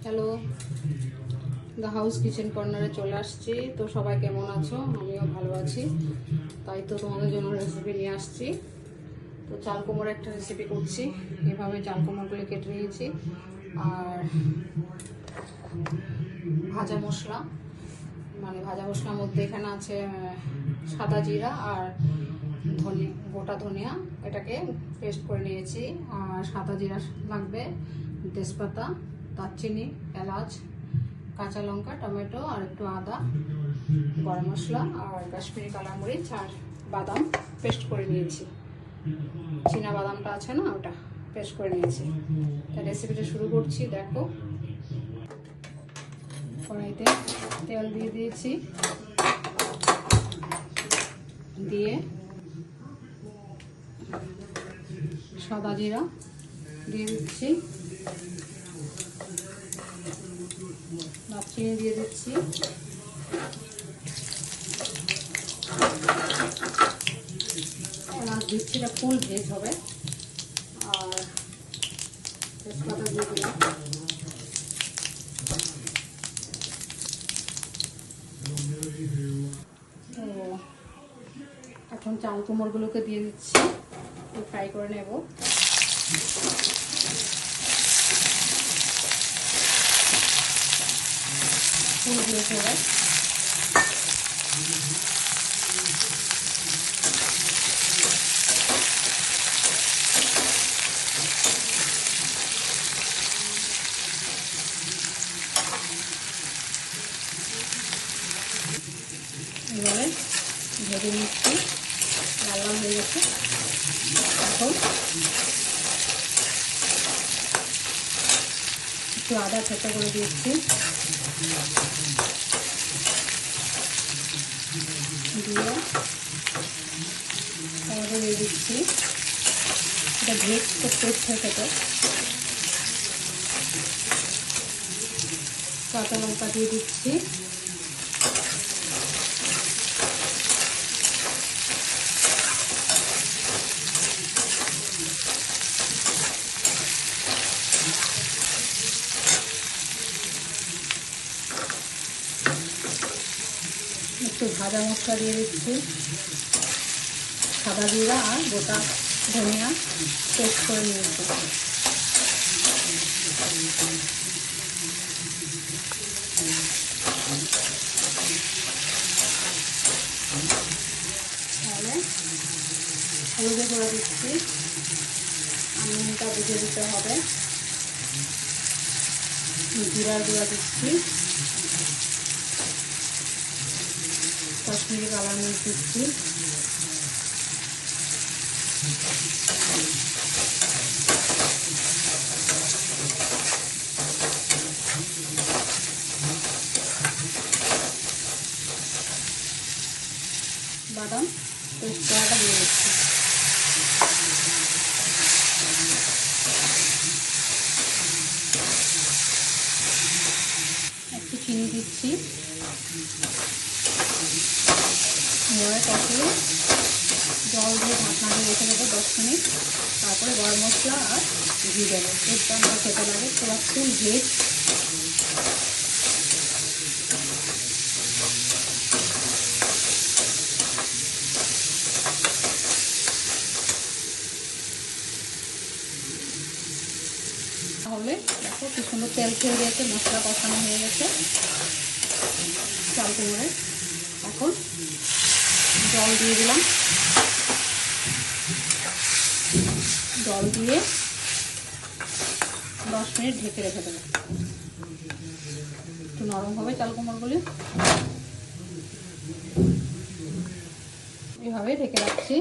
Hello, the house kitchen কর্নারে চলে আসছি। তো সবাই কেমন আছো? আমিও ভালো আছি। তাই তো তোমাদের জন্য রেসিপি নিয়ে আসছি। তো চাল কুমড়োর একটা রেসিপি করছি। এভাবে চাল কুমড়োগুলো কেটে নিয়েছি। আর ভাজা মশলা, ভাজা মশলার মধ্যে এখানে আছে সাদা জিরা আর গোটা ধনিয়া, এটাকে পেস্ট করে নিয়েছি। আর সাদা জিরা লাগবে, তেজপাতা, দারচিনি, এলাচ, কাঁচা লঙ্কা, টমেটো আর একটু আদা, গরম মশলা আর কাশ্মীরি কালা মরিচ আর বাদাম পেস্ট করে নিয়েছি। চীনা বাদামটা আছে না, ওটা পেস্ট করে নিয়েছি। তা রেসিপিটা শুরু করছি। দেখো, কড়াইতে তেল দিয়ে দিয়েছি, দিয়ে সাদা জিরা দিয়ে দিচ্ছি, দারচিনি দিয়ে দিচ্ছি, এলাচ দিচ্ছি, এটা ফুল ভেজ হবে। আর তেজপাতা দিয়ে দিলাম। তো এখন চাল কুমড়োগুলোকে দিয়ে দিচ্ছি, ফ্রাই করে নেব। ফুল ভেজ হবে। এবারে ভেজে নিচ্ছি, লাল লাল হয়ে গেছে। এখন একটু আদা থেতো করে দিচ্ছি, দিয়ে টমেটো দিয়ে দিচ্ছি। এটা ভেজ তো পেস্ট হয়ে খেতে। কাঁচা লঙ্কা দিয়ে দিচ্ছি, একটু ভাজা মশলা দিয়ে দিচ্ছি, সাদা জিরা আর গোটা ধনিয়া পেস্ট করে নিয়েছি। তাহলে হলুদে করে দিচ্ছি, নুনটা বুঝে দিতে হবে। জিরার গুঁড়া দিচ্ছি, কাশ্মীরি কালা মরিচ দিচ্ছি, বাদাম পেস্ট করাটা দিয়ে দিচ্ছি। একটু চিনি দিচ্ছি, এবারে কষিয়ে জল দিয়ে ঢাকনা দিয়ে রেখে দেবো 10 মিনিট। তারপরে গরম মশলা আর ঘি দেবো। এটা আমরা খেতে লাগে, পুরো ফুল ভেজ। তাহলে দেখো কি সুন্দর তেল খেয়ে গেছে, মশলা কষানো হয়ে গেছে চাল কুমড়োয়। এখন জল দিয়ে দিলাম, জল দিয়ে 10 মিনিট ঢেকে রেখে দেবো। একটু নরম হবে চাল কুমড়োগুলি, এইভাবে ঢেকে রাখছি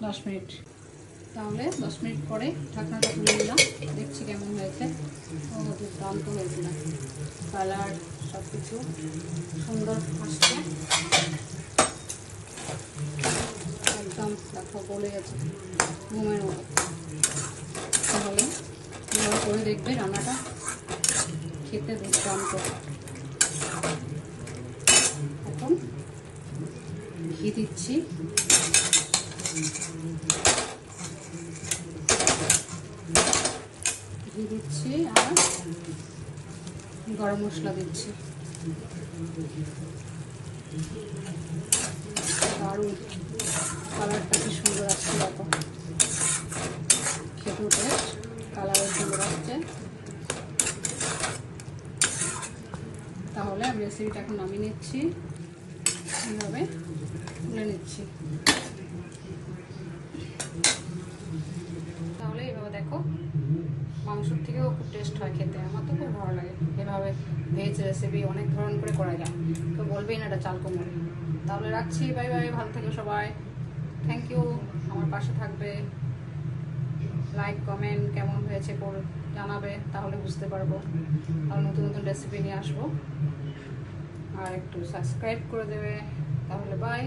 10 মিনিট। তাহলে 10 মিনিট পরে ঢাকনাটা তুলে নিলাম, দেখছি কেমন হয়েছে। ও দুর্দান্ত হয়েছিল, কালার সব কিছু সুন্দর আসছে, একদম দেখো গলে গেছে ঘুমের মতো। তাহলে এভাবে করে দেখবে, রান্নাটা খেতে দুর্দান্ত। এখন ঘি দিচ্ছি, ঘি দিচ্ছি আর গরম মশলা দিচ্ছি। দারুণ কালারটা কি সুন্দর আসছে, দেখো খেতেও টেস্ট, কালারও সুন্দর আসছে। তাহলে আমি রেসিপিটা এখন নামিয়ে নিচ্ছি, এইভাবে তুলে নিচ্ছি। তাহলে এইভাবে দেখো মাংসর থেকেও খুব টেস্ট হয় খেতে, আমার তো খুব ভালো লাগে। এভাবে ভেজ রেসিপি অনেক ধরন করে করা যায়, তো বলবেই না এটা চাল কুমড়ো। তাহলে রাখছি, বাই বাই, ভালো থেকো সবাই, থ্যাংক ইউ। আমার পাশে থাকবে, লাইক কমেন্ট কেমন হয়েছে জানাবে, তাহলে বুঝতে পারবো আর নতুন নতুন রেসিপি নিয়ে আসবো। আর একটু সাবস্ক্রাইব করে দেবে, তাহলে বাই।